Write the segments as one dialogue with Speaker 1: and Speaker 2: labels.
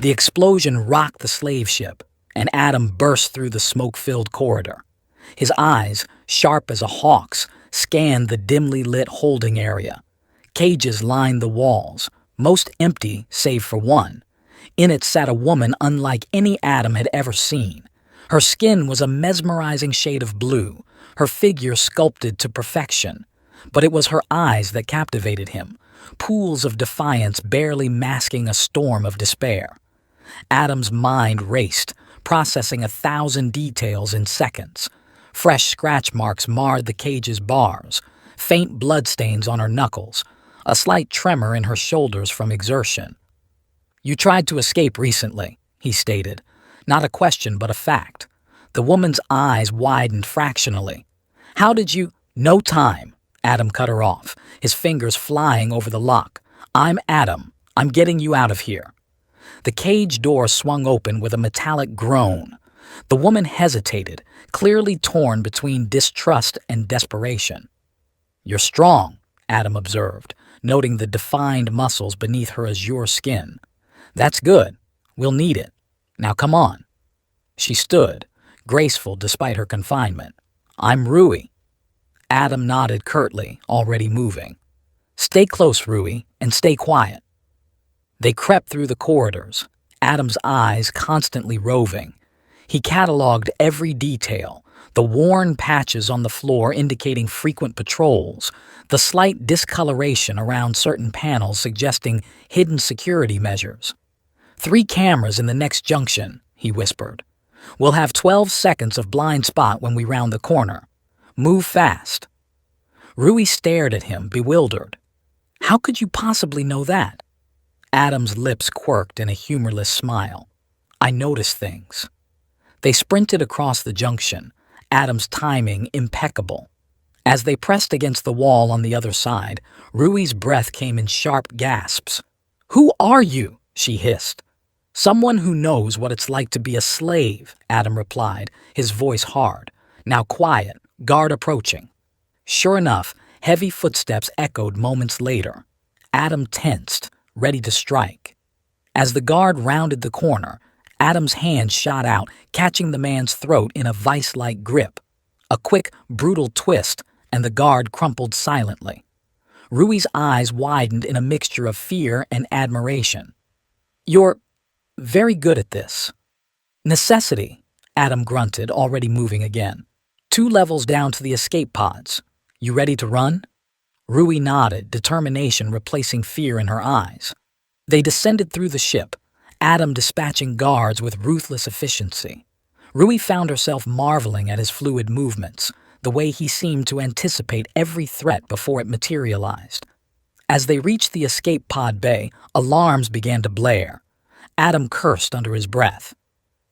Speaker 1: The explosion rocked the slave ship, and Adam burst through the smoke-filled corridor. His eyes, sharp as a hawk's, scanned the dimly lit holding area. Cages lined the walls, most empty save for one. In it sat a woman unlike any Adam had ever seen. Her skin was a mesmerizing shade of blue, her figure sculpted to perfection. But it was her eyes that captivated him, pools of defiance barely masking a storm of despair. Adam's mind raced, processing 1,000 details in seconds. Fresh scratch marks marred the cage's bars, faint bloodstains on her knuckles, a slight tremor in her shoulders from exertion. "You tried to escape recently," he stated. Not a question, but a fact. The woman's eyes widened fractionally. "How did you—" "No time," Adam cut her off, his fingers flying over the lock. "I'm Adam. I'm getting you out of here." The cage door swung open with a metallic groan. The woman hesitated, clearly torn between distrust and desperation. "You're strong," Adam observed, noting the defined muscles beneath her azure skin. "That's good. We'll need it. Now come on." She stood, graceful despite her confinement. "I'm Rui." Adam nodded curtly, already moving. "Stay close, Rui, and stay quiet." They crept through the corridors, Adam's eyes constantly roving. He cataloged every detail, the worn patches on the floor indicating frequent patrols, the slight discoloration around certain panels suggesting hidden security measures. 3 cameras in the next junction," he whispered. "We'll have 12 seconds of blind spot when we round the corner. Move fast." Rui stared at him, bewildered. "How could you possibly know that?" Adam's lips quirked in a humorless smile. "I notice things." They sprinted across the junction, Adam's timing impeccable. As they pressed against the wall on the other side, Rui's breath came in sharp gasps. "Who are you?" she hissed. "Someone who knows what it's like to be a slave," Adam replied, his voice hard. "Now quiet, guard approaching." Sure enough, heavy footsteps echoed moments later. Adam tensed, ready to strike. As the guard rounded the corner, Adam's hand shot out, catching the man's throat in a vice-like grip. A quick, brutal twist, and the guard crumpled silently. Rui's eyes widened in a mixture of fear and admiration. "You're very good at this." "Necessity," Adam grunted, already moving again. 2 levels down to the escape pods. You ready to run?" Rui nodded, determination replacing fear in her eyes. They descended through the ship, Adam dispatching guards with ruthless efficiency. Rui found herself marveling at his fluid movements, the way he seemed to anticipate every threat before it materialized. As they reached the escape pod bay, alarms began to blare. Adam cursed under his breath.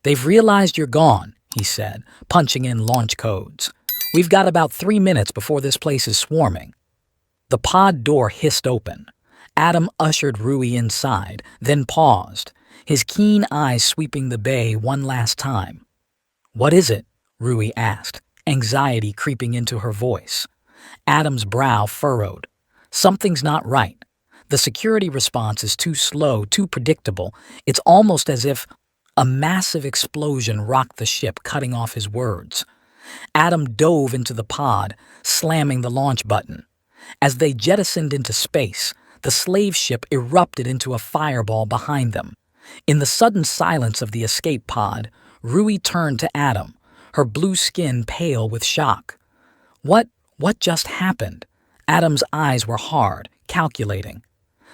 Speaker 1: "They've realized you're gone," he said, punching in launch codes. "We've got about 3 minutes before this place is swarming." The pod door hissed open. Adam ushered Rui inside, then paused, his keen eyes sweeping the bay one last time. "What is it?" Rui asked, anxiety creeping into her voice. Adam's brow furrowed. "Something's not right. The security response is too slow, too predictable. It's almost as if—" A massive explosion rocked the ship, cutting off his words. Adam dove into the pod, slamming the launch button. As they jettisoned into space, the slave ship erupted into a fireball behind them. In the sudden silence of the escape pod, Rui turned to Adam, her blue skin pale with shock. What just happened?" Adam's eyes were hard, calculating.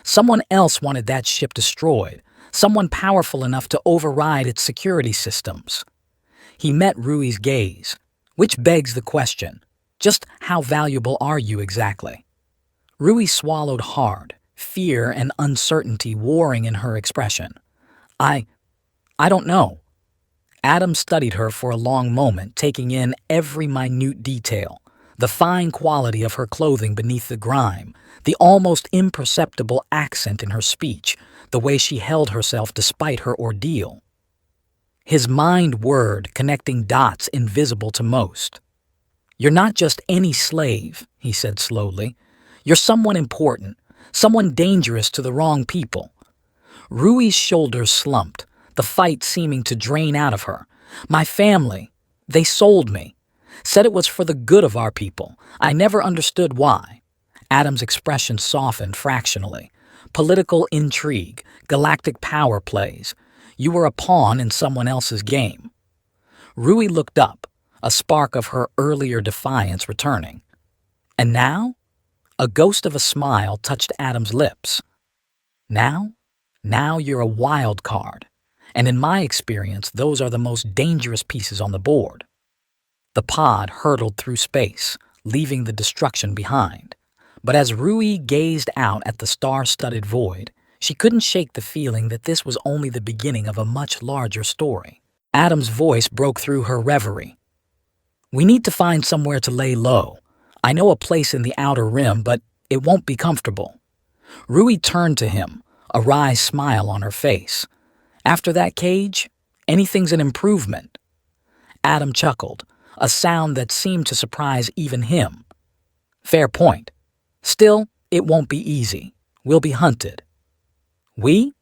Speaker 1: Someone else wanted that ship destroyed, someone powerful enough to override its security systems. He met Rui's gaze, which begs the question, just how valuable are you exactly? Rui swallowed hard, fear and uncertainty warring in her expression. I don't know." Adam studied her for a long moment, taking in every minute detail, the fine quality of her clothing beneath the grime, the almost imperceptible accent in her speech, the way she held herself despite her ordeal. His mind whirred, connecting dots invisible to most. "You're not just any slave," he said slowly. "You're someone important, someone dangerous to the wrong people." Rui's shoulders slumped, the fight seeming to drain out of her. My family, they sold me. Said it was for the good of our people. I never understood why. Adam's expression softened fractionally. Political intrigue, galactic power plays. You were a pawn in someone else's game. Rui looked up, a spark of her earlier defiance returning. And now? A ghost of a smile touched Adam's lips. Now? Now you're a wild card. And in my experience, those are the most dangerous pieces on the board. The pod hurtled through space, leaving the destruction behind. But as Rui gazed out at the star-studded void, she couldn't shake the feeling that this was only the beginning of a much larger story. Adam's voice broke through her reverie. We need to find somewhere to lay low. I know a place in the outer rim, but it won't be comfortable. Rui turned to him, a wry smile on her face. After that cage, anything's an improvement. Adam chuckled, a sound that seemed to surprise even him. Fair point. Still, it won't be easy. We'll be hunted. We?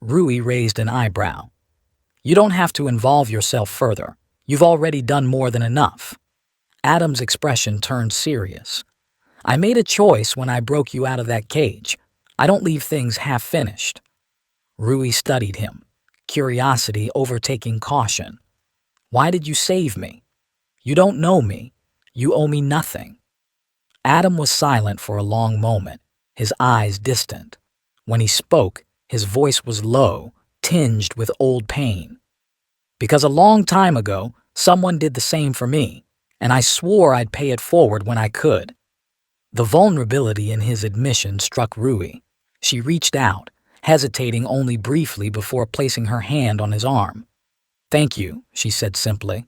Speaker 1: Rui raised an eyebrow. You don't have to involve yourself further. You've already done more than enough. Adam's expression turned serious. I made a choice when I broke you out of that cage. I don't leave things half-finished. Rui studied him, curiosity overtaking caution. Why did you save me? You don't know me. You owe me nothing. Adam was silent for a long moment, his eyes distant. When he spoke, his voice was low, tinged with old pain. Because a long time ago, someone did the same for me, and I swore I'd pay it forward when I could. The vulnerability in his admission struck Rui. She reached out, hesitating only briefly before placing her hand on his arm. Thank you, she said simply.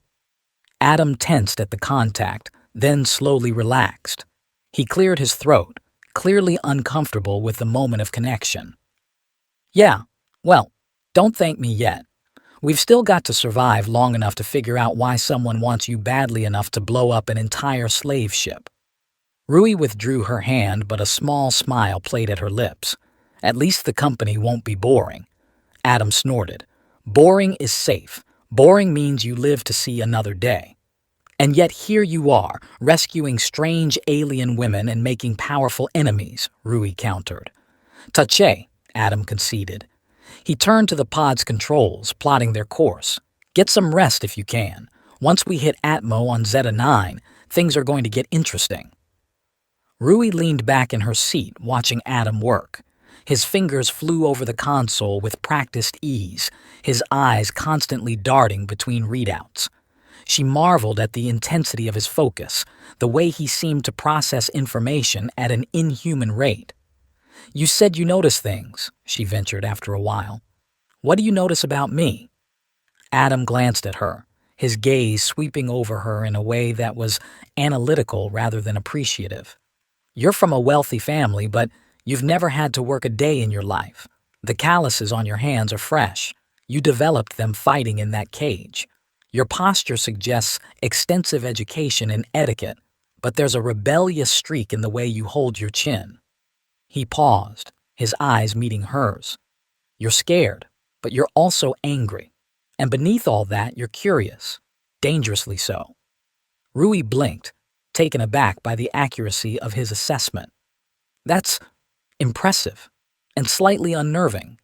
Speaker 1: Adam tensed at the contact, then slowly relaxed. He cleared his throat, clearly uncomfortable with the moment of connection. Yeah, well, don't thank me yet. We've still got to survive long enough to figure out why someone wants you badly enough to blow up an entire slave ship. Rui withdrew her hand, but a small smile played at her lips. At least the company won't be boring. Adam snorted. Boring is safe. Boring means you live to see another day. And yet here you are, rescuing strange alien women and making powerful enemies, Rui countered. Tache, Adam conceded. He turned to the pod's controls, plotting their course. Get some rest if you can. Once we hit Atmo on Zeta 9, things are going to get interesting. Rui leaned back in her seat, watching Adam work. His fingers flew over the console with practiced ease, his eyes constantly darting between readouts. She marveled at the intensity of his focus, the way he seemed to process information at an inhuman rate. You said you notice things, she ventured after a while. What do you notice about me? Adam glanced at her, his gaze sweeping over her in a way that was analytical rather than appreciative. You're from a wealthy family, but you've never had to work a day in your life. The calluses on your hands are fresh. You developed them fighting in that cage. Your posture suggests extensive education in etiquette, but there's a rebellious streak in the way you hold your chin. He paused, his eyes meeting hers. You're scared, but you're also angry. And beneath all that, you're curious, dangerously so. Rui blinked, taken aback by the accuracy of his assessment. That's impressive and slightly unnerving.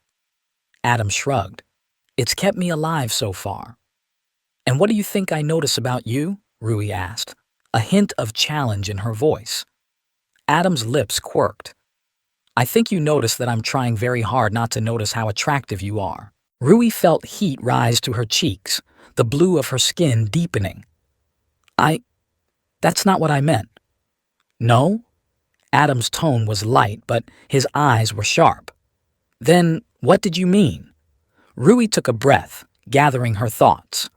Speaker 1: Adam shrugged. It's kept me alive so far. And what do you think I notice about you? Rui asked, a hint of challenge in her voice. Adam's lips quirked. I think you notice that I'm trying very hard not to notice how attractive you are. Rui felt heat rise to her cheeks, the blue of her skin deepening. That's not what I meant. No? Adam's tone was light, but his eyes were sharp. Then what did you mean? Rui took a breath, gathering her thoughts.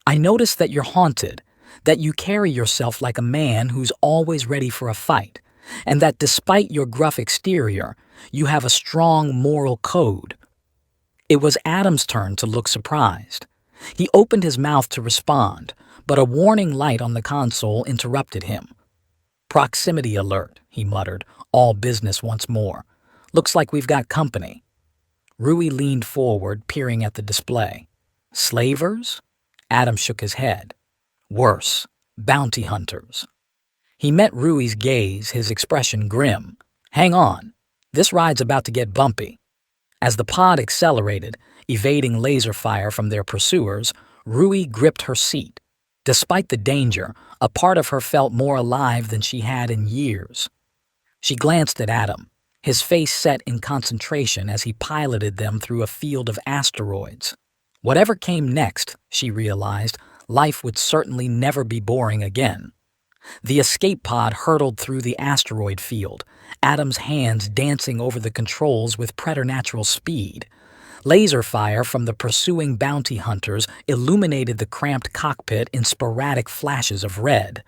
Speaker 1: I noticed that you're haunted, that you carry yourself like a man who's always ready for a fight, and that despite your gruff exterior, you have a strong moral code. It was Adam's turn to look surprised. He opened his mouth to respond, but a warning light on the console interrupted him. Proximity alert, he muttered, all business once more. Looks like we've got company. Rui leaned forward, peering at the display. Slavers? Adam shook his head. Worse, bounty hunters. He met Rui's gaze, his expression grim. Hang on. This ride's about to get bumpy. As the pod accelerated, evading laser fire from their pursuers, Rui gripped her seat. Despite the danger, a part of her felt more alive than she had in years. She glanced at Adam, his face set in concentration as he piloted them through a field of asteroids. Whatever came next, she realized, life would certainly never be boring again. The escape pod hurtled through the asteroid field, Adam's hands dancing over the controls with preternatural speed. Laser fire from the pursuing bounty hunters illuminated the cramped cockpit in sporadic flashes of red.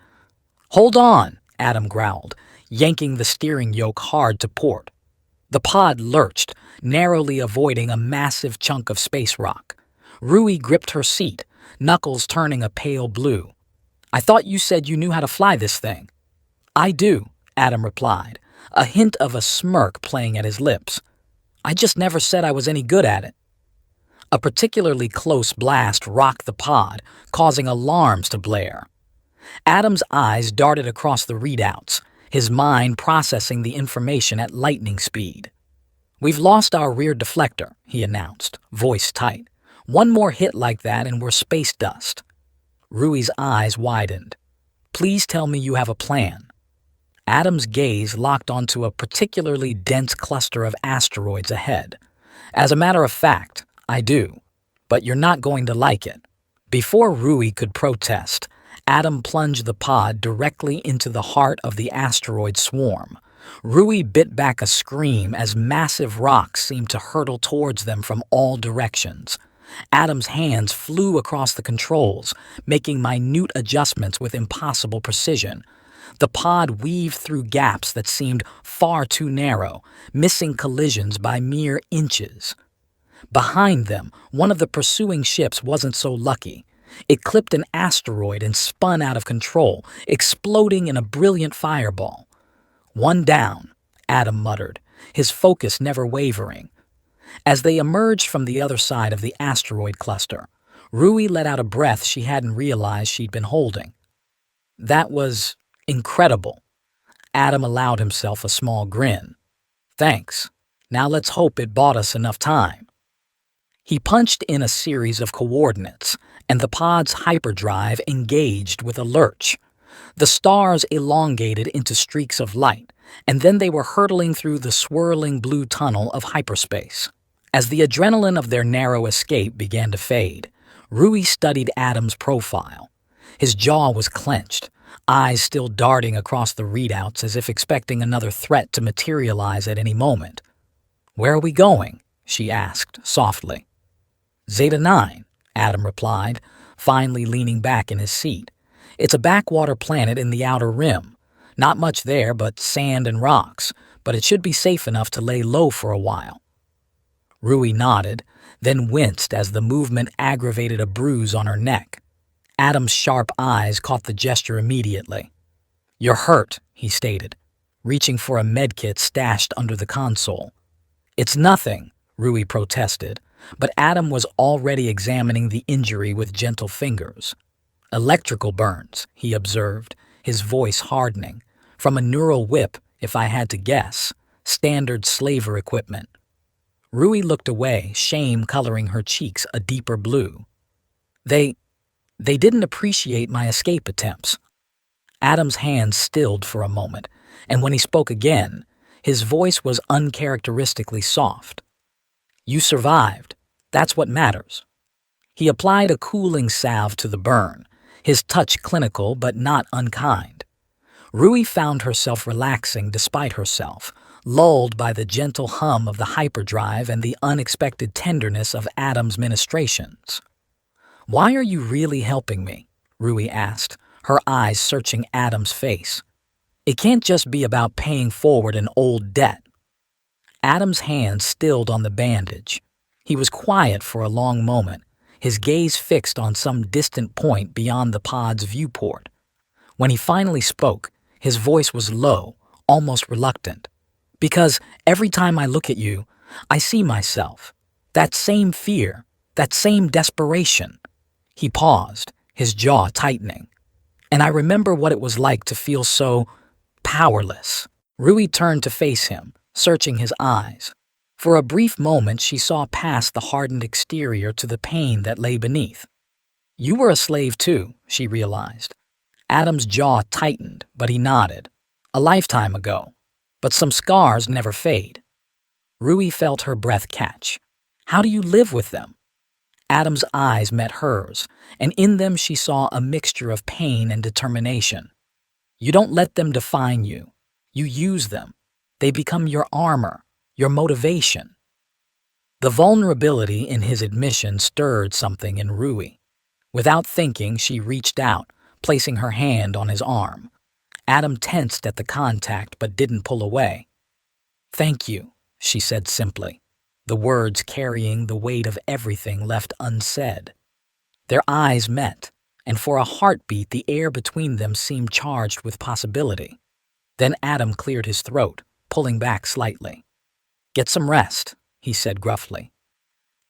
Speaker 1: Hold on, Adam growled, yanking the steering yoke hard to port. The pod lurched, narrowly avoiding a massive chunk of space rock. Rui gripped her seat, knuckles turning a pale blue. I thought you said you knew how to fly this thing. I do, Adam replied, a hint of a smirk playing at his lips. I just never said I was any good at it. A particularly close blast rocked the pod, causing alarms to blare. Adam's eyes darted across the readouts, his mind processing the information at lightning speed. We've lost our rear deflector, he announced, voice tight. One more hit like that and we're space dust. Rui's eyes widened. Please tell me you have a plan. Adam's gaze locked onto a particularly dense cluster of asteroids ahead. As a matter of fact, I do, but you're not going to like it. Before Rui could protest, Adam plunged the pod directly into the heart of the asteroid swarm. Rui bit back a scream as massive rocks seemed to hurtle towards them from all directions. Adam's hands flew across the controls, making minute adjustments with impossible precision. The pod weaved through gaps that seemed far too narrow, missing collisions by mere inches. Behind them, one of the pursuing ships wasn't so lucky. It clipped an asteroid and spun out of control, exploding in a brilliant fireball. One down, Adam muttered, his focus never wavering. As they emerged from the other side of the asteroid cluster, Rui let out a breath she hadn't realized she'd been holding. That was incredible. Adam allowed himself a small grin. Thanks. Now let's hope it bought us enough time. He punched in a series of coordinates, and the pod's hyperdrive engaged with a lurch. The stars elongated into streaks of light, and then they were hurtling through the swirling blue tunnel of hyperspace. As the adrenaline of their narrow escape began to fade, Rui studied Adam's profile. His jaw was clenched, eyes still darting across the readouts as if expecting another threat to materialize at any moment. Where are we going? She asked, softly. Zeta 9, Adam replied, finally leaning back in his seat. It's a backwater planet in the outer rim. Not much there but sand and rocks, but it should be safe enough to lay low for a while. Rui nodded, then winced as the movement aggravated a bruise on her neck. Adam's sharp eyes caught the gesture immediately. You're hurt, he stated, reaching for a medkit stashed under the console. It's nothing, Rui protested, but Adam was already examining the injury with gentle fingers. Electrical burns, he observed, his voice hardening. From a neural whip, if I had to guess. Standard slaver equipment. Rui looked away, shame coloring her cheeks a deeper blue. They didn't appreciate my escape attempts. Adam's hands stilled for a moment, and when he spoke again, his voice was uncharacteristically soft. You survived. That's what matters. He applied a cooling salve to the burn, his touch clinical but not unkind. Rui found herself relaxing despite herself, lulled by the gentle hum of the hyperdrive and the unexpected tenderness of Adam's ministrations. Why are you really helping me? Rui asked, her eyes searching Adam's face. It can't just be about paying forward an old debt. Adam's hand stilled on the bandage. He was quiet for a long moment, his gaze fixed on some distant point beyond the pod's viewport. When he finally spoke, his voice was low, almost reluctant. Because every time I look at you, I see myself. That same fear, that same desperation. He paused, his jaw tightening. And I remember what it was like to feel so powerless. Rui turned to face him, searching his eyes. For a brief moment, she saw past the hardened exterior to the pain that lay beneath. You were a slave too, she realized. Adam's jaw tightened, but he nodded. A lifetime ago. But some scars never fade. Rui felt her breath catch. How do you live with them? Adam's eyes met hers, and in them she saw a mixture of pain and determination. You don't let them define you. You use them. They become your armor, your motivation. The vulnerability in his admission stirred something in Rui. Without thinking, she reached out, placing her hand on his arm. Adam tensed at the contact but didn't pull away. "Thank you," she said simply, the words carrying the weight of everything left unsaid. Their eyes met, and for a heartbeat the air between them seemed charged with possibility. Then Adam cleared his throat, pulling back slightly. "Get some rest," he said gruffly.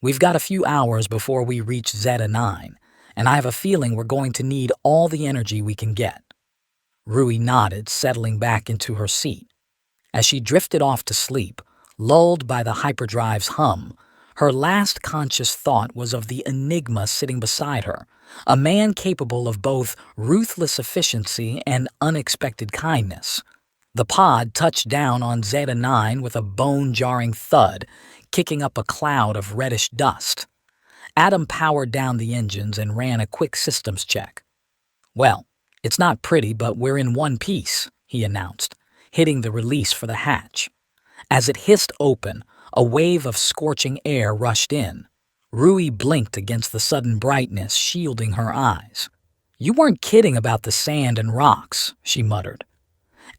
Speaker 1: "We've got a few hours before we reach Zeta 9, and I have a feeling we're going to need all the energy we can get." Rui nodded, settling back into her seat. As she drifted off to sleep, lulled by the hyperdrive's hum, her last conscious thought was of the enigma sitting beside her, a man capable of both ruthless efficiency and unexpected kindness. The pod touched down on Zeta 9 with a bone-jarring thud, kicking up a cloud of reddish dust. Adam powered down the engines and ran a quick systems check. "Well, it's not pretty, but we're in one piece," he announced, hitting the release for the hatch. As it hissed open, a wave of scorching air rushed in. Rui blinked against the sudden brightness, shielding her eyes. "You weren't kidding about the sand and rocks," she muttered.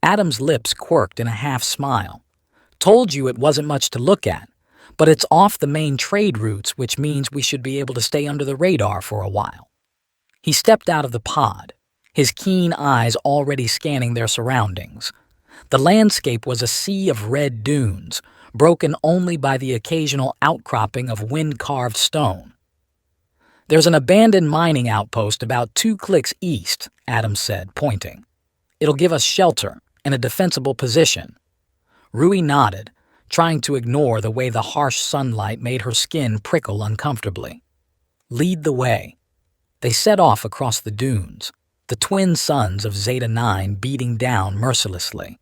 Speaker 1: Adam's lips quirked in a half-smile. "Told you it wasn't much to look at, but it's off the main trade routes, which means we should be able to stay under the radar for a while." He stepped out of the pod, his keen eyes already scanning their surroundings. The landscape was a sea of red dunes, broken only by the occasional outcropping of wind-carved stone. "There's an abandoned mining outpost about 2 clicks east," Adam said, pointing. "It'll give us shelter and a defensible position." Rui nodded, trying to ignore the way the harsh sunlight made her skin prickle uncomfortably. "Lead the way." They set off across the dunes, the twin suns of Zeta 9 beating down mercilessly.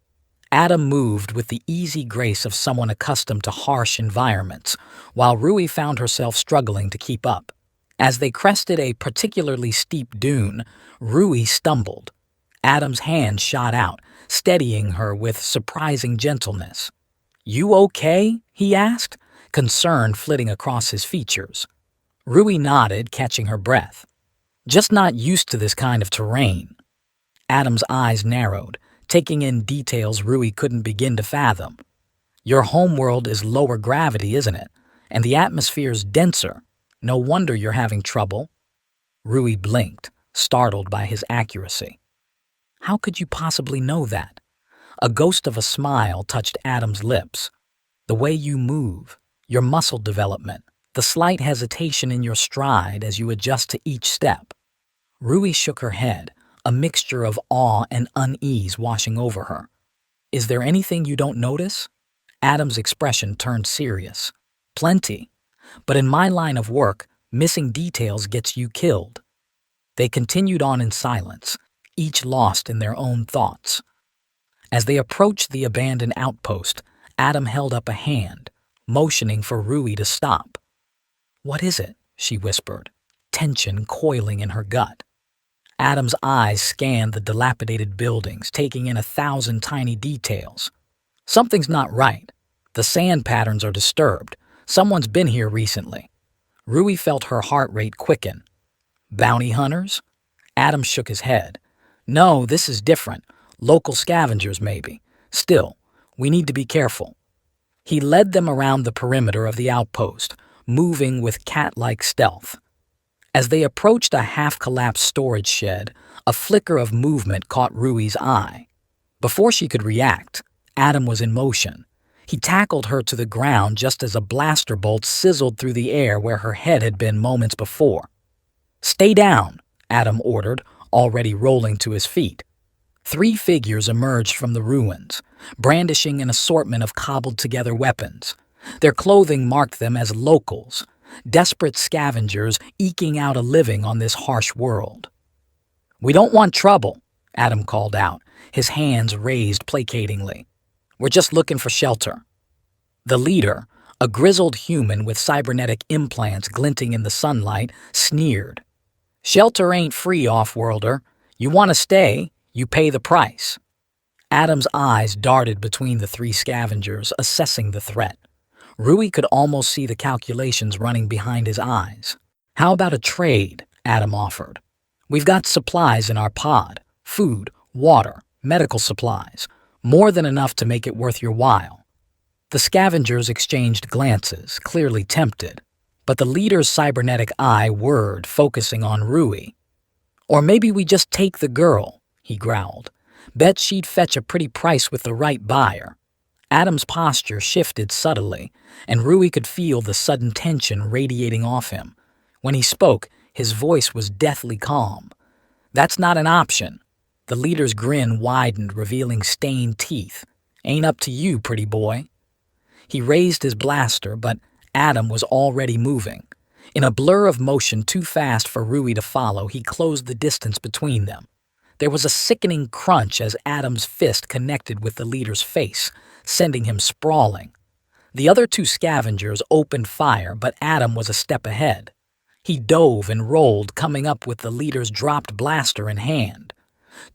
Speaker 1: Adam moved with the easy grace of someone accustomed to harsh environments, while Rui found herself struggling to keep up. As they crested a particularly steep dune, Rui stumbled. Adam's hand shot out, steadying her with surprising gentleness. "You okay?" he asked, concern flitting across his features. Rui nodded, catching her breath. "Just not used to this kind of terrain." Adam's eyes narrowed, taking in details Rui couldn't begin to fathom. "Your homeworld is lower gravity, isn't it? And the atmosphere's denser. No wonder you're having trouble." Rui blinked, startled by his accuracy. "How could you possibly know that?" A ghost of a smile touched Adam's lips. "The way you move, your muscle development, the slight hesitation in your stride as you adjust to each step." Rui shook her head, a mixture of awe and unease washing over her. "Is there anything you don't notice?" Adam's expression turned serious. "Plenty. But in my line of work, missing details gets you killed." They continued on in silence, each lost in their own thoughts. As they approached the abandoned outpost, Adam held up a hand, motioning for Rui to stop. "What is it?" she whispered, tension coiling in her gut. Adam's eyes scanned the dilapidated buildings, taking in 1,000 tiny details. "Something's not right. The sand patterns are disturbed. Someone's been here recently." Rui felt her heart rate quicken. "Bounty hunters?" Adam shook his head. "No, this is different. Local scavengers, maybe. Still, we need to be careful." He led them around the perimeter of the outpost, moving with cat-like stealth. As they approached a half-collapsed storage shed, a flicker of movement caught Rui's eye. Before she could react, Adam was in motion, He tackled her to the ground just as a blaster bolt sizzled through the air where her head had been moments before. "Stay down," Adam ordered, already rolling to his feet. Three figures emerged from the ruins, brandishing an assortment of cobbled-together weapons. Their clothing marked them as locals, desperate scavengers eking out a living on this harsh world. "We don't want trouble," Adam called out, his hands raised placatingly. "We're just looking for shelter." The leader, a grizzled human with cybernetic implants glinting in the sunlight, sneered. "Shelter ain't free, off-worlder. You want to stay, you pay the price." Adam's eyes darted between the three scavengers, assessing the threat. Rui could almost see the calculations running behind his eyes. "How about a trade?" Adam offered. "We've got supplies in our pod, food, water, medical supplies, more than enough to make it worth your while." The scavengers exchanged glances, clearly tempted, but the leader's cybernetic eye whirred, focusing on Rui. "Or maybe we just take the girl," he growled. "Bet she'd fetch a pretty price with the right buyer." Adam's posture shifted subtly, and Rui could feel the sudden tension radiating off him. When he spoke, his voice was deathly calm. "That's not an option." The leader's grin widened, revealing stained teeth. "Ain't up to you, pretty boy." He raised his blaster, but Adam was already moving. In a blur of motion too fast for Rui to follow, he closed the distance between them. There was a sickening crunch as Adam's fist connected with the leader's face, sending him sprawling. The other two scavengers opened fire, but Adam was a step ahead. He dove and rolled, coming up with the leader's dropped blaster in hand.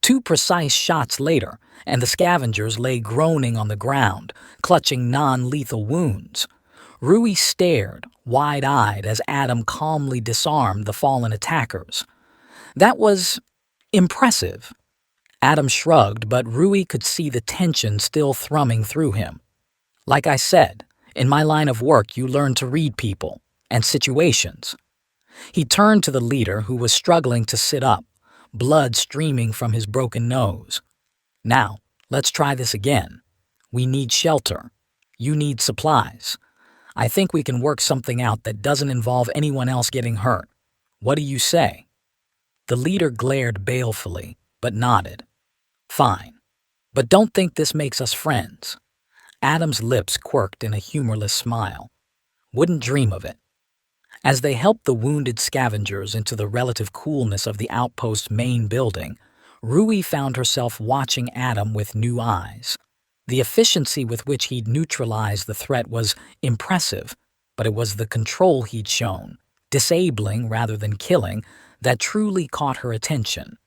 Speaker 1: Two precise shots later, and the scavengers lay groaning on the ground, clutching non-lethal wounds. Rui stared, wide-eyed, as Adam calmly disarmed the fallen attackers. That was impressive. Adam shrugged, but Rui could see the tension still thrumming through him. "Like I said, in my line of work you learn to read people and situations." He turned to the leader, who was struggling to sit up, blood streaming from his broken nose. "Now, let's try this again. We need shelter. You need supplies. I think we can work something out that doesn't involve anyone else getting hurt. What do you say?" The leader glared balefully, but nodded. "Fine. But don't think this makes us friends." Adam's lips quirked in a humorless smile. "Wouldn't dream of it." As they helped the wounded scavengers into the relative coolness of the outpost's main building, Rui found herself watching Adam with new eyes. The efficiency with which he'd neutralized the threat was impressive, but it was the control he'd shown, disabling rather than killing, that truly caught her attention.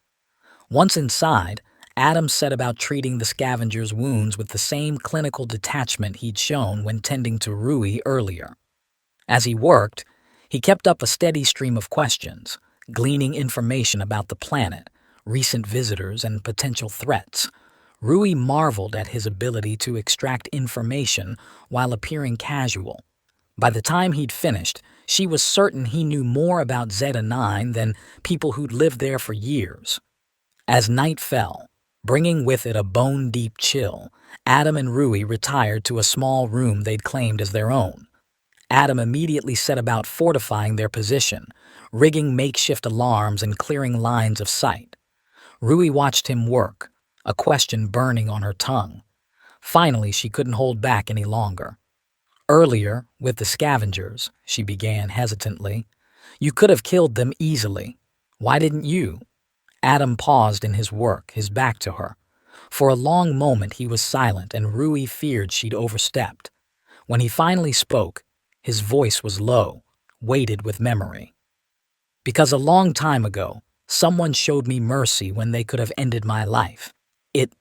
Speaker 1: Once inside, Adam set about treating the scavengers' wounds with the same clinical detachment he'd shown when tending to Rui earlier. As he worked, he kept up a steady stream of questions, gleaning information about the planet, recent visitors, and potential threats. Rui marveled at his ability to extract information while appearing casual. By the time he'd finished, she was certain he knew more about Zeta 9 than people who'd lived there for years. As night fell, bringing with it a bone-deep chill, Adam and Rui retired to a small room they'd claimed as their own. Adam immediately set about fortifying their position, rigging makeshift alarms and clearing lines of sight. Rui watched him work, a question burning on her tongue. Finally, she couldn't hold back any longer. "Earlier, with the scavengers," she began hesitantly, "you could have killed them easily. Why didn't you?" Adam paused in his work, his back to her. For a long moment he was silent, and Rui feared she'd overstepped. When he finally spoke, his voice was low, weighted with memory. "Because a long time ago, someone showed me mercy when they could have ended my life. It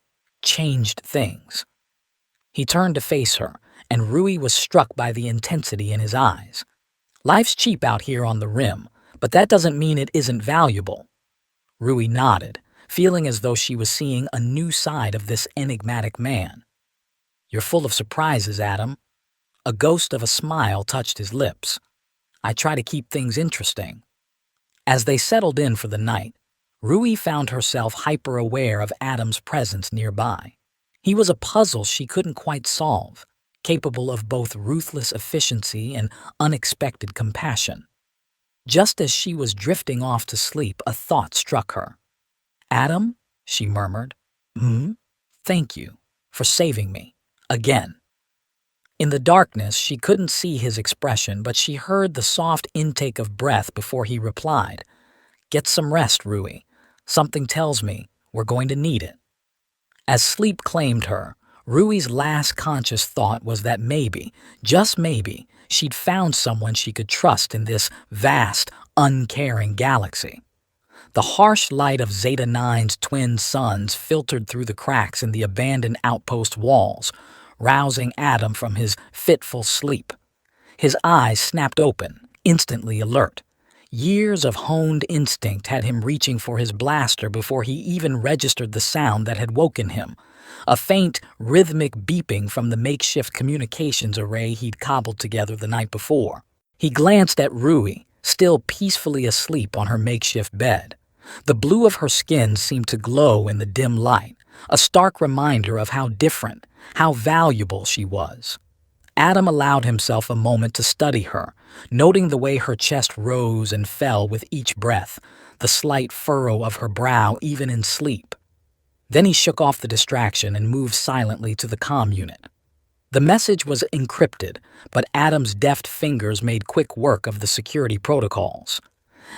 Speaker 1: changed things." He turned to face her, and Rui was struck by the intensity in his eyes. "Life's cheap out here on the rim, but that doesn't mean it isn't valuable." Rui nodded, feeling as though she was seeing a new side of this enigmatic man. "You're full of surprises, Adam." A ghost of a smile touched his lips. "I try to keep things interesting." As they settled in for the night, Rui found herself hyper-aware of Adam's presence nearby. He was a puzzle she couldn't quite solve, capable of both ruthless efficiency and unexpected compassion. Just as she was drifting off to sleep, a thought struck her. "Adam?" she murmured. "Hmm? Thank you for saving me. Again." In the darkness, she couldn't see his expression, but she heard the soft intake of breath before he replied. "Get some rest, Rui. Something tells me we're going to need it." As sleep claimed her, Rui's last conscious thought was that maybe, just maybe, she'd found someone she could trust in this vast, uncaring galaxy. The harsh light of Zeta 9's twin suns filtered through the cracks in the abandoned outpost walls, rousing Adam from his fitful sleep. His eyes snapped open, instantly alert. Years of honed instinct had him reaching for his blaster before he even registered the sound that had woken him, a faint, rhythmic beeping from the makeshift communications array he'd cobbled together the night before. He glanced at Rui, still peacefully asleep on her makeshift bed. The blue of her skin seemed to glow in the dim light, a stark reminder of how different, how valuable she was. Adam allowed himself a moment to study her, noting the way her chest rose and fell with each breath, the slight furrow of her brow even in sleep. Then he shook off the distraction and moved silently to the comm unit. The message was encrypted, but Adam's deft fingers made quick work of the security protocols.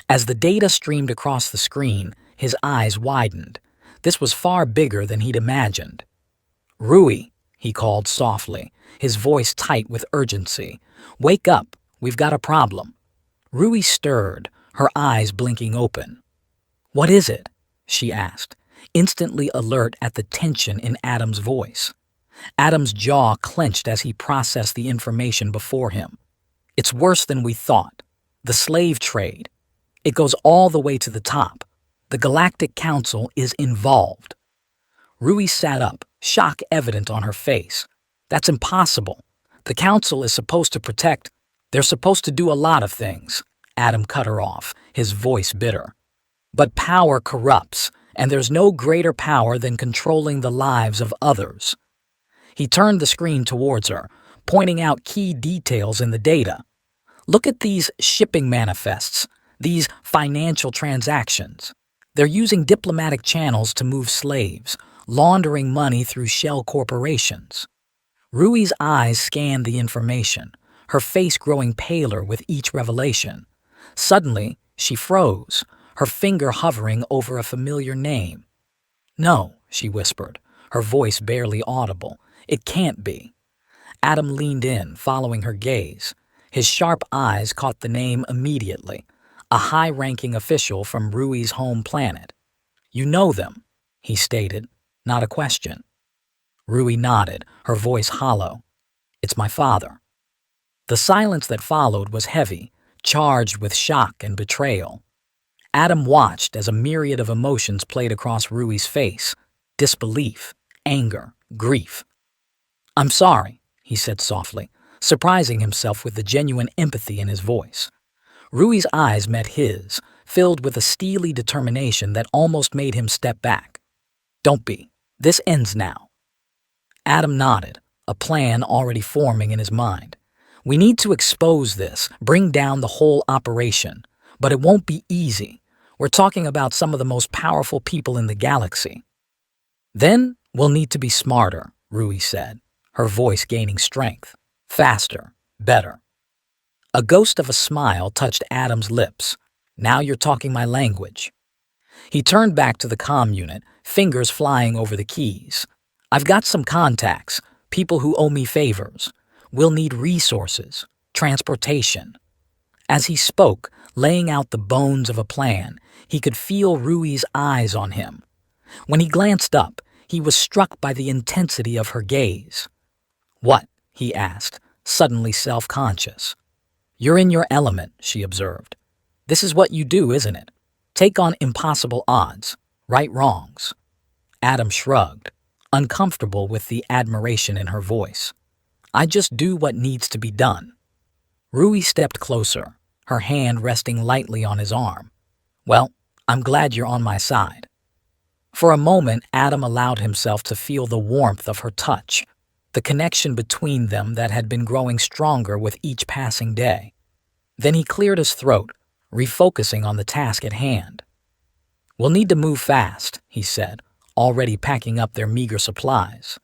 Speaker 1: As the data streamed across the screen, his eyes widened. This was far bigger than he'd imagined. "Rui," he called softly, his voice tight with urgency. "Wake up, we've got a problem." Rui stirred, her eyes blinking open. "What is it?" she asked, instantly alert at the tension in Adam's voice. Adam's jaw clenched as he processed the information before him. "It's worse than we thought. The slave trade. It goes all the way to the top. The Galactic Council is involved." Rui sat up, shock evident on her face. "That's impossible. The Council is supposed to protect. They're supposed to do a lot of things." Adam cut her off, his voice bitter. "But power corrupts, and there's no greater power than controlling the lives of others." He turned the screen towards her, pointing out key details in the data. "Look at these shipping manifests, these financial transactions. They're using diplomatic channels to move slaves, laundering money through shell corporations." Rui's eyes scanned the information, her face growing paler with each revelation. Suddenly, she froze, her finger hovering over a familiar name. "No," she whispered, her voice barely audible. "It can't be." Adam leaned in, following her gaze. His sharp eyes caught the name immediately, a high-ranking official from Rui's home planet. "You know them," he stated, not a question. Rui nodded, her voice hollow. "It's my father." The silence that followed was heavy, charged with shock and betrayal. Adam watched as a myriad of emotions played across Rui's face: disbelief, anger, grief. "I'm sorry," he said softly, surprising himself with the genuine empathy in his voice. Rui's eyes met his, filled with a steely determination that almost made him step back. "Don't be. This ends now." Adam nodded, a plan already forming in his mind. "We need to expose this, bring down the whole operation. But it won't be easy. We're talking about some of the most powerful people in the galaxy." "Then we'll need to be smarter," Rui said, her voice gaining strength. "Faster, better." A ghost of a smile touched Adam's lips. "Now you're talking my language." He turned back to the comm unit, fingers flying over the keys. "I've got some contacts, people who owe me favors. We'll need resources, transportation." As he spoke, laying out the bones of a plan, he could feel Rui's eyes on him. When he glanced up, he was struck by the intensity of her gaze. "What?" he asked, suddenly self-conscious. "You're in your element," she observed. "This is what you do, isn't it? Take on impossible odds, right wrongs." Adam shrugged, uncomfortable with the admiration in her voice. "I just do what needs to be done." Rui stepped closer, her hand resting lightly on his arm. "Well, I'm glad you're on my side." For a moment, Adam allowed himself to feel the warmth of her touch. the connection between them that had been growing stronger with each passing day. Then he cleared his throat, refocusing on the task at hand. "We'll need to move fast," he said, already packing up their meager supplies.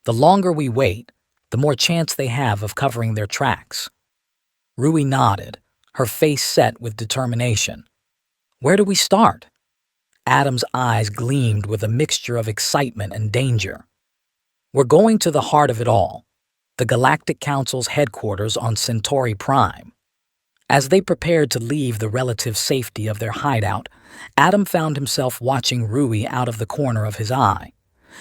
Speaker 1: "The longer we wait, the more chance they have of covering their tracks." Rui nodded, her face set with determination. "Where do we start?" Adam's eyes gleamed with a mixture of excitement and danger. "We're going to the heart of it all, the Galactic Council's headquarters on Centauri Prime." As they prepared to leave the relative safety of their hideout, Adam found himself watching Rui out of the corner of his eye.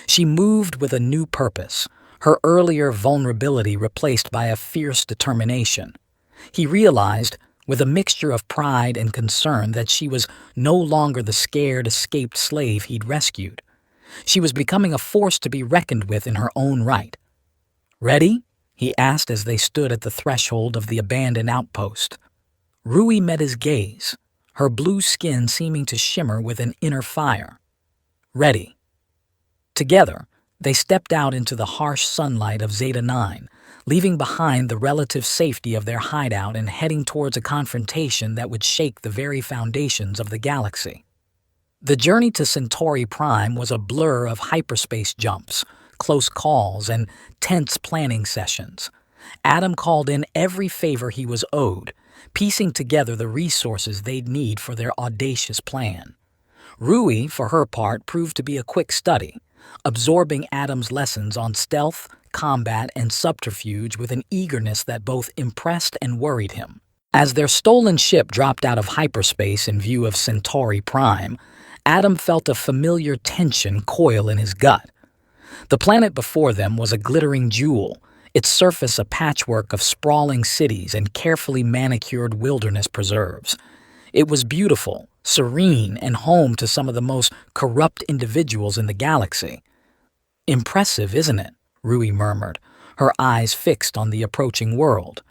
Speaker 1: She moved with a new purpose, her earlier vulnerability replaced by a fierce determination. He realized, with a mixture of pride and concern, that she was no longer the scared, escaped slave he'd rescued. She was becoming a force to be reckoned with in her own right. "Ready?" he asked as they stood at the threshold of the abandoned outpost. Rui met his gaze, her blue skin seeming to shimmer with an inner fire. "Ready." Together, they stepped out into the harsh sunlight of Zeta 9, leaving behind the relative safety of their hideout and heading towards a confrontation that would shake the very foundations of the galaxy. The journey to Centauri Prime was a blur of hyperspace jumps, close calls, and tense planning sessions. Adam called in every favor he was owed, piecing together the resources they'd need for their audacious plan. Rui, for her part, proved to be a quick study, absorbing Adam's lessons on stealth, combat, and subterfuge with an eagerness that both impressed and worried him. As their stolen ship dropped out of hyperspace in view of Centauri Prime, Adam felt a familiar tension coil in his gut. The planet before them was a glittering jewel, its surface a patchwork of sprawling cities and carefully manicured wilderness preserves. It was beautiful, serene, and home to some of the most corrupt individuals in the galaxy. "Impressive, isn't it?" Rui murmured, her eyes fixed on the approaching world.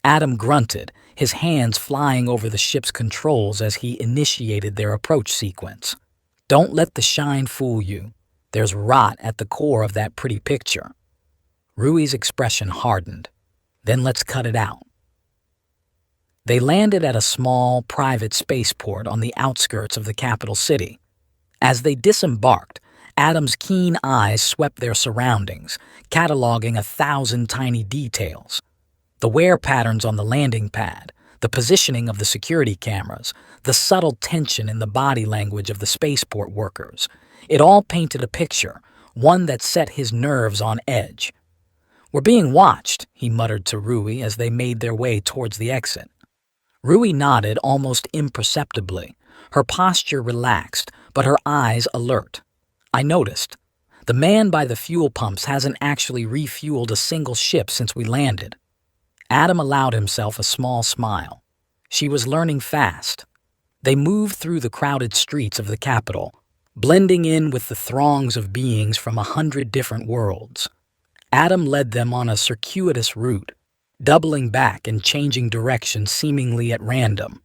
Speaker 1: Adam grunted, his hands flying over the ship's controls as he initiated their approach sequence. "Don't let the shine fool you. There's rot at the core of that pretty picture." Rui's expression hardened. "Then let's cut it out." They landed at a small, private spaceport on the outskirts of the capital city. As they disembarked, Adam's keen eyes swept their surroundings, cataloging 1,000 tiny details. The wear patterns on the landing pad, the positioning of the security cameras, the subtle tension in the body language of the spaceport workers. It all painted a picture, one that set his nerves on edge. "We're being watched," he muttered to Rui as they made their way towards the exit. Rui nodded almost imperceptibly, her posture relaxed, but her eyes alert. "I noticed. The man by the fuel pumps hasn't actually refueled a single ship since we landed." Adam allowed himself a small smile. She was learning fast. They moved through the crowded streets of the capital, blending in with the throngs of beings from 100 different worlds. Adam led them on a circuitous route, doubling back and changing direction seemingly at random.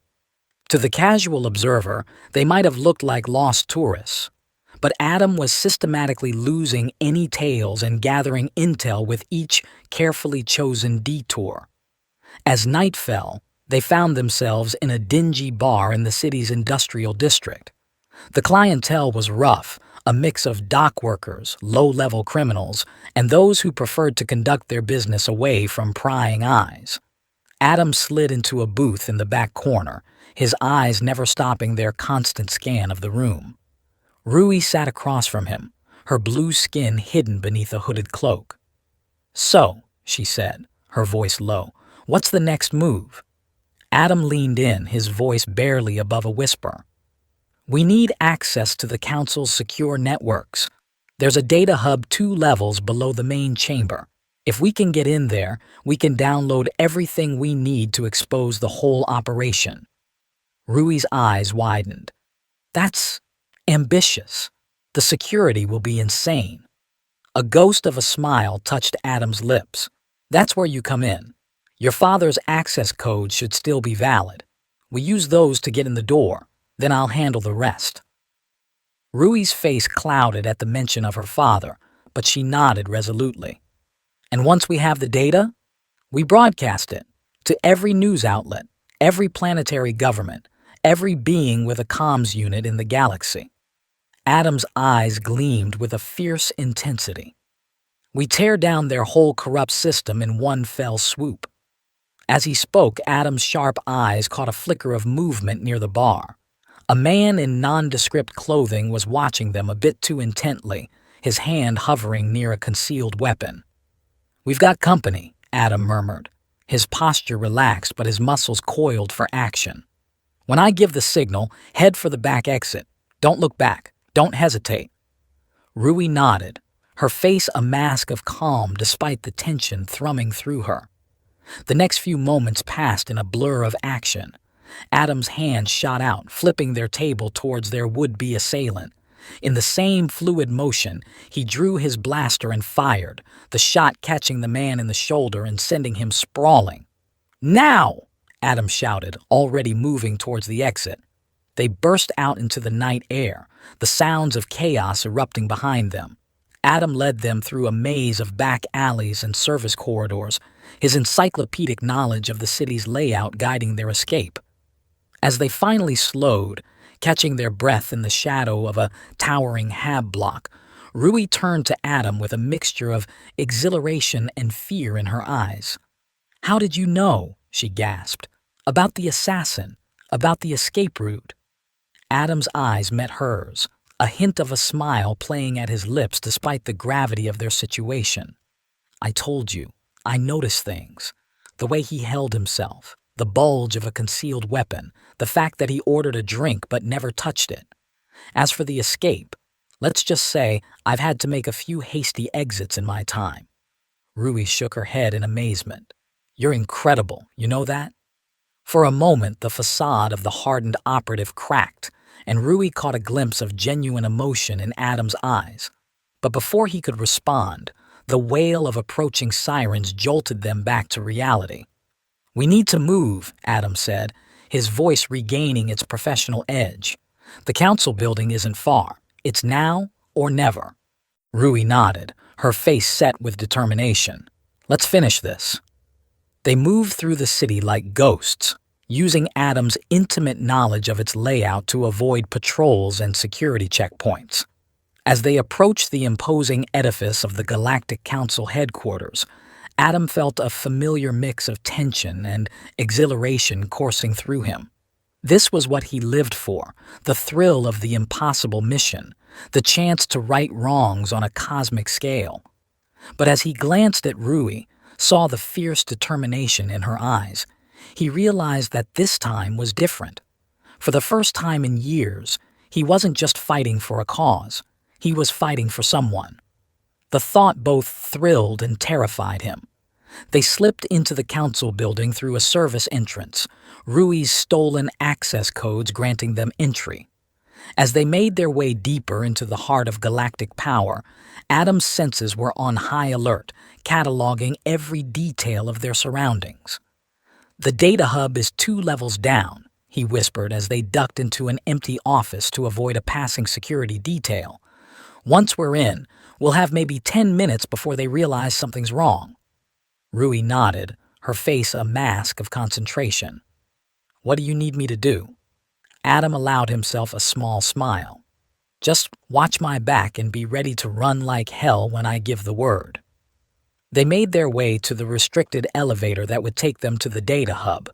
Speaker 1: To the casual observer, they might have looked like lost tourists, but Adam was systematically losing any tails and gathering intel with each carefully chosen detour. As night fell, they found themselves in a dingy bar in the city's industrial district. The clientele was rough, a mix of dock workers, low-level criminals, and those who preferred to conduct their business away from prying eyes. Adam slid into a booth in the back corner, his eyes never stopping their constant scan of the room. Rui sat across from him, her blue skin hidden beneath a hooded cloak. "So," she said, her voice low, "what's the next move?" Adam leaned in, his voice barely above a whisper. "We need access to the Council's secure networks. There's a data hub 2 levels below the main chamber. If we can get in there, we can download everything we need to expose the whole operation." Rui's eyes widened. "That's ambitious. The security will be insane." A ghost of a smile touched Adam's lips. "That's where you come in. Your father's access codes should still be valid. We use those to get in the door. Then I'll handle the rest." Rui's face clouded at the mention of her father, but she nodded resolutely. And once we have the data, we broadcast it to every news outlet, every planetary government, every being with a comms unit in the galaxy. Adam's eyes gleamed with a fierce intensity. We tear down their whole corrupt system in one fell swoop. As he spoke, Adam's sharp eyes caught a flicker of movement near the bar. A man in nondescript clothing was watching them a bit too intently, his hand hovering near a concealed weapon. "We've got company," Adam murmured. His posture relaxed, but his muscles coiled for action. "When I give the signal, head for the back exit. Don't look back. Don't hesitate." Rui nodded, her face a mask of calm despite the tension thrumming through her. The next few moments passed in a blur of action. Adam's hand shot out, flipping their table towards their would-be assailant. In the same fluid motion, he drew his blaster and fired, the shot catching the man in the shoulder and sending him sprawling. "Now!" Adam shouted, already moving towards the exit. They burst out into the night air, the sounds of chaos erupting behind them. Adam led them through a maze of back alleys and service corridors, his encyclopedic knowledge of the city's layout guiding their escape. As they finally slowed, catching their breath in the shadow of a towering hab block, Rui turned to Adam with a mixture of exhilaration and fear in her eyes. "How did you know?" she gasped. "About the assassin, about the escape route." Adam's eyes met hers, a hint of a smile playing at his lips despite the gravity of their situation. "I told you, I noticed things. The way he held himself, the bulge of a concealed weapon, the fact that he ordered a drink but never touched it. As for the escape, let's just say I've had to make a few hasty exits in my time." Rui shook her head in amazement. "You're incredible, you know that?" For a moment, the facade of the hardened operative cracked, and Rui caught a glimpse of genuine emotion in Adam's eyes. But before he could respond, the wail of approaching sirens jolted them back to reality. "We need to move," Adam said, his voice regaining its professional edge. "The council building isn't far. It's now or never." Rui nodded, her face set with determination. "Let's finish this." They moved through the city like ghosts, using Adam's intimate knowledge of its layout to avoid patrols and security checkpoints. As they approached the imposing edifice of the Galactic Council headquarters, Adam felt a familiar mix of tension and exhilaration coursing through him. This was what he lived for, the thrill of the impossible mission, the chance to right wrongs on a cosmic scale. But as he glanced at Rui, saw the fierce determination in her eyes, he realized that this time was different. For the first time in years, he wasn't just fighting for a cause, he was fighting for someone. The thought both thrilled and terrified him. They slipped into the council building through a service entrance, Rui's stolen access codes granting them entry. As they made their way deeper into the heart of galactic power, Adam's senses were on high alert, cataloging every detail of their surroundings. "The data hub is 2 levels down," he whispered as they ducked into an empty office to avoid a passing security detail. "Once we're in, we'll have maybe 10 minutes before they realize something's wrong." Rui nodded, her face a mask of concentration. "What do you need me to do?" Adam allowed himself a small smile. "Just watch my back and be ready to run like hell when I give the word." They made their way to the restricted elevator that would take them to the data hub.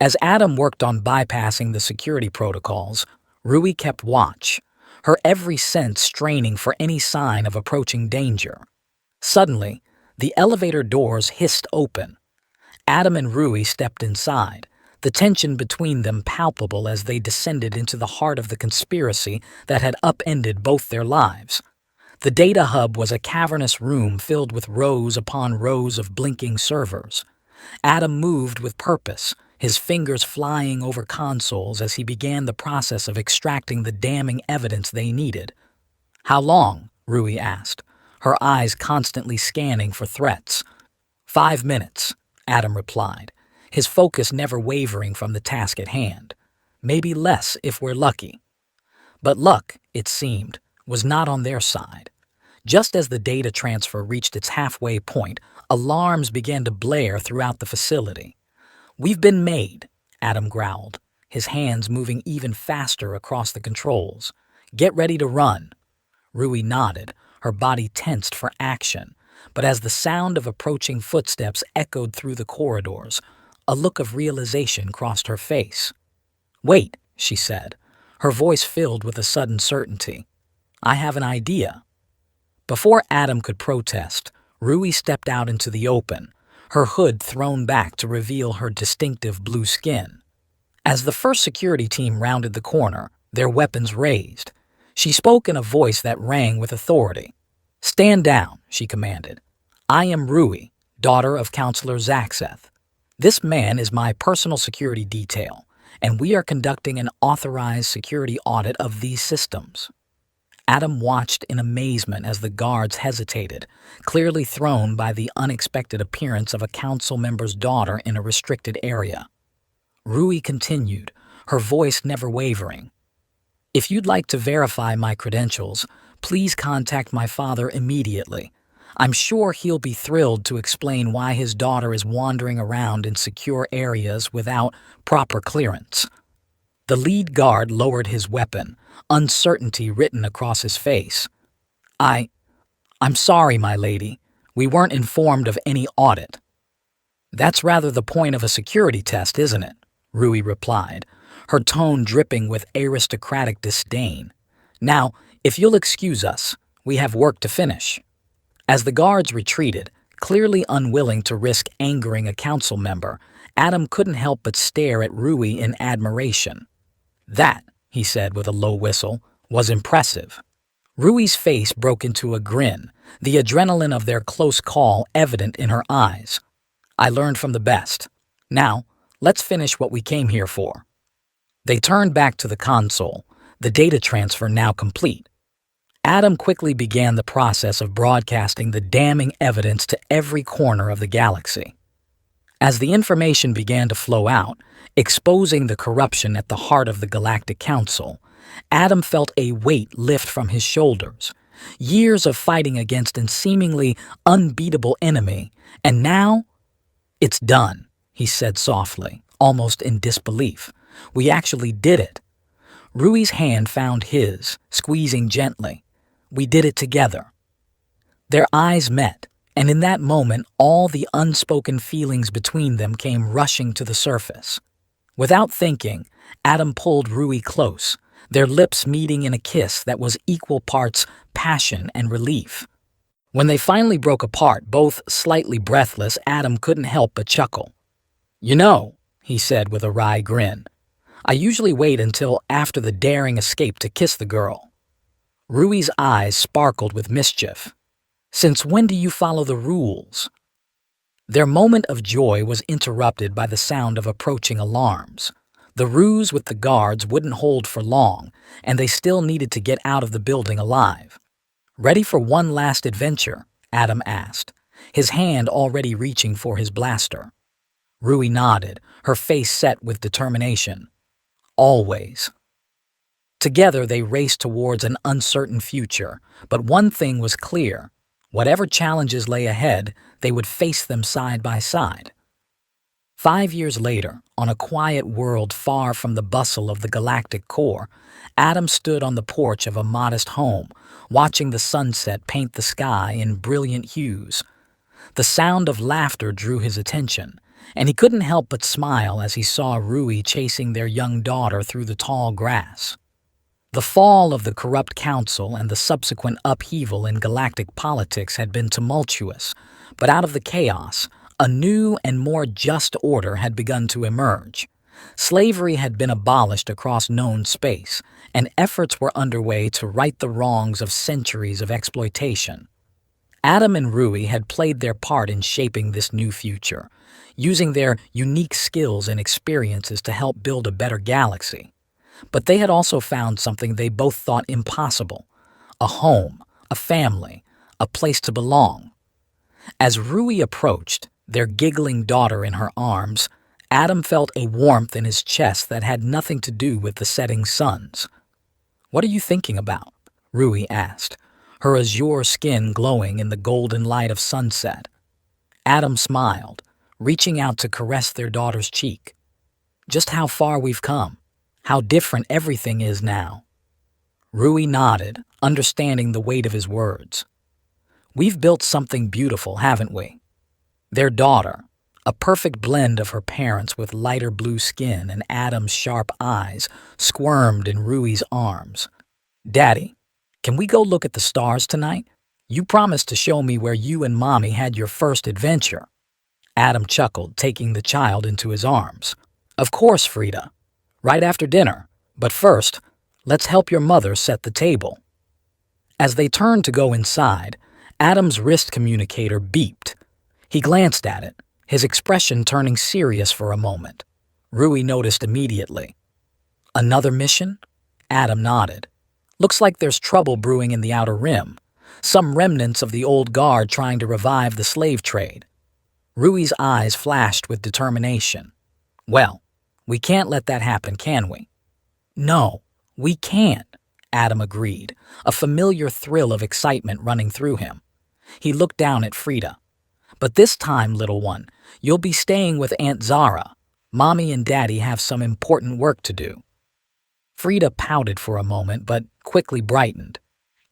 Speaker 1: As Adam worked on bypassing the security protocols, Rui kept watch, her every sense straining for any sign of approaching danger. Suddenly, the elevator doors hissed open. Adam and Rui stepped inside, the tension between them palpable as they descended into the heart of the conspiracy that had upended both their lives. The data hub was a cavernous room filled with rows upon rows of blinking servers. Adam moved with purpose, his fingers flying over consoles as he began the process of extracting the damning evidence they needed. "How long?" Rui asked, her eyes constantly scanning for threats. 5 minutes, Adam replied, his focus never wavering from the task at hand. "Maybe less if we're lucky." But luck, it seemed, was not on their side. Just as the data transfer reached its halfway point, alarms began to blare throughout the facility. "We've been made," Adam growled, his hands moving even faster across the controls. "Get ready to run." Rui nodded, her body tensed for action, but as the sound of approaching footsteps echoed through the corridors, a look of realization crossed her face. "Wait," she said, her voice filled with a sudden certainty. "I have an idea." Before Adam could protest, Rui stepped out into the open, her hood thrown back to reveal her distinctive blue skin. As the first security team rounded the corner, their weapons raised, she spoke in a voice that rang with authority. "Stand down," she commanded. "I am Rui, daughter of Counselor Zaxeth. This man is my personal security detail, and we are conducting an authorized security audit of these systems." Adam watched in amazement as the guards hesitated, clearly thrown by the unexpected appearance of a council member's daughter in a restricted area. Rui continued, her voice never wavering. "If you'd like to verify my credentials, please contact my father immediately. I'm sure he'll be thrilled to explain why his daughter is wandering around in secure areas without proper clearance." The lead guard lowered his weapon, uncertainty written across his face. I'm sorry, my lady. We weren't informed of any audit." "That's rather the point of a security test, isn't it?" Rui replied, her tone dripping with aristocratic disdain. "Now, if you'll excuse us, we have work to finish." As the guards retreated, clearly unwilling to risk angering a council member, Adam couldn't help but stare at Rui in admiration. "That," he said with a low whistle, "was impressive." Rui's face broke into a grin, the adrenaline of their close call evident in her eyes. "I learned from the best. Now, let's finish what we came here for." They turned back to the console, the data transfer now complete. Adam quickly began the process of broadcasting the damning evidence to every corner of the galaxy. As the information began to flow out, exposing the corruption at the heart of the Galactic Council, Adam felt a weight lift from his shoulders. Years of fighting against an seemingly unbeatable enemy, and now, "It's done," he said softly, almost in disbelief. "We actually did it." Rui's hand found his, squeezing gently. "We did it together." Their eyes met, and in that moment all the unspoken feelings between them came rushing to the surface. Without thinking, Adam pulled Rui close, their lips meeting in a kiss that was equal parts passion and relief. When they finally broke apart, both slightly breathless, Adam couldn't help but chuckle. "You know," he said with a wry grin, "I usually wait until after the daring escape to kiss the girl." Rui's eyes sparkled with mischief. "Since when do you follow the rules?" Their moment of joy was interrupted by the sound of approaching alarms. The ruse with the guards wouldn't hold for long, and they still needed to get out of the building alive. "Ready for one last adventure?" Adam asked, his hand already reaching for his blaster. Rui nodded, her face set with determination. "Always." Together they raced towards an uncertain future, but one thing was clear. Whatever challenges lay ahead, they would face them side by side. 5 years later, on a quiet world far from the bustle of the galactic core, Adam stood on the porch of a modest home, watching the sunset paint the sky in brilliant hues. The sound of laughter drew his attention, and he couldn't help but smile as he saw Rui chasing their young daughter through the tall grass. The fall of the corrupt council and the subsequent upheaval in galactic politics had been tumultuous, but out of the chaos, a new and more just order had begun to emerge. Slavery had been abolished across known space, and efforts were underway to right the wrongs of centuries of exploitation. Adam and Rui had played their part in shaping this new future, using their unique skills and experiences to help build a better galaxy. But they had also found something they both thought impossible: a home, a family, a place to belong. As Rui approached, their giggling daughter in her arms, Adam felt a warmth in his chest that had nothing to do with the setting suns. "What are you thinking about?" Rui asked, her azure skin glowing in the golden light of sunset. Adam smiled, reaching out to caress their daughter's cheek. Just how far we've come. How different everything is now. Rui nodded, understanding the weight of his words. We've built something beautiful, haven't we? Their daughter, a perfect blend of her parents with lighter blue skin and Adam's sharp eyes, squirmed in Rui's arms. Daddy, can we go look at the stars tonight? You promised to show me where you and Mommy had your first adventure. Adam chuckled, taking the child into his arms. Of course, Frida. Right after dinner. But first, let's help your mother set the table. As they turned to go inside, Adam's wrist communicator beeped. He glanced at it, his expression turning serious for a moment. Rui noticed immediately. Another mission? Adam nodded. Looks like there's trouble brewing in the Outer Rim. Some remnants of the old guard trying to revive the slave trade. Rui's eyes flashed with determination. Well, we can't let that happen, can we? No, we can't, Adam agreed, a familiar thrill of excitement running through him. He looked down at Frida. But this time, little one, you'll be staying with Aunt Zara. Mommy and Daddy have some important work to do. Frida pouted for a moment, but quickly brightened.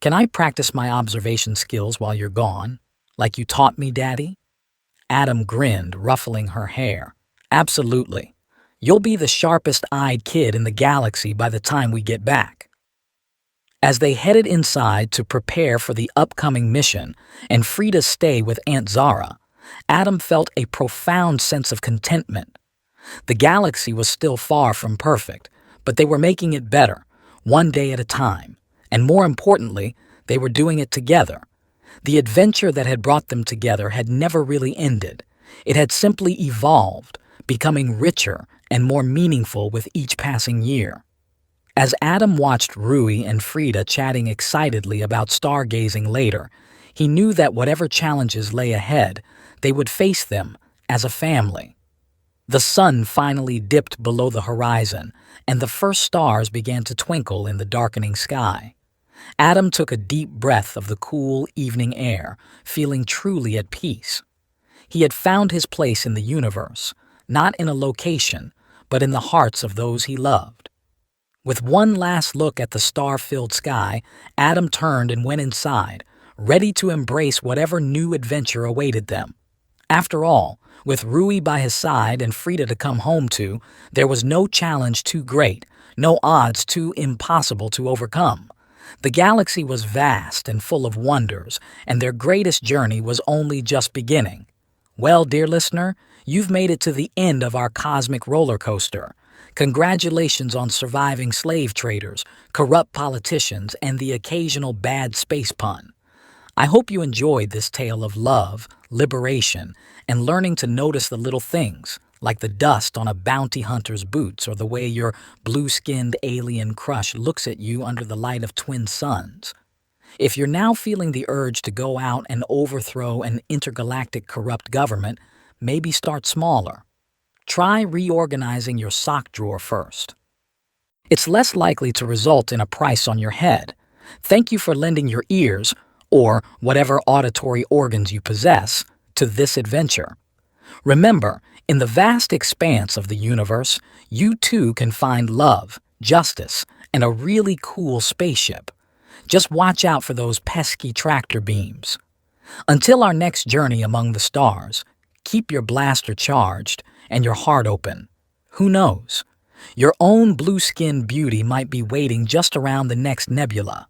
Speaker 1: Can I practice my observation skills while you're gone? Like you taught me, Daddy? Adam grinned, ruffling her hair. Absolutely. You'll be the sharpest-eyed kid in the galaxy by the time we get back. As they headed inside to prepare for the upcoming mission and Frida's stay with Aunt Zara, Adam felt a profound sense of contentment. The galaxy was still far from perfect, but they were making it better, one day at a time, and more importantly, they were doing it together. The adventure that had brought them together had never really ended. It had simply evolved, becoming richer and more meaningful with each passing year. As Adam watched Rui and Frida chatting excitedly about stargazing later, he knew that whatever challenges lay ahead, they would face them as a family. The sun finally dipped below the horizon, and the first stars began to twinkle in the darkening sky. Adam took a deep breath of the cool evening air, feeling truly at peace. He had found his place in the universe, not in a location, but in the hearts of those he loved. With one last look at the star-filled sky, Adam turned and went inside, ready to embrace whatever new adventure awaited them. After all, with Rui by his side and Frida to come home to, there was no challenge too great, no odds too impossible to overcome. The galaxy was vast and full of wonders, and their greatest journey was only just beginning. Well, dear listener, you've made it to the end of our cosmic roller coaster. Congratulations on surviving slave traders, corrupt politicians, and the occasional bad space pun. I hope you enjoyed this tale of love, liberation, and learning to notice the little things, like the dust on a bounty hunter's boots or the way your blue-skinned alien crush looks at you under the light of twin suns. If you're now feeling the urge to go out and overthrow an intergalactic corrupt government, maybe start smaller. Try reorganizing your sock drawer first. It's less likely to result in a price on your head. Thank you for lending your ears, or whatever auditory organs you possess, to this adventure. Remember, in the vast expanse of the universe, you too can find love, justice, and a really cool spaceship. Just watch out for those pesky tractor beams. Until our next journey among the stars, keep your blaster charged and your heart open. Who knows? Your own blue-skinned beauty might be waiting just around the next nebula.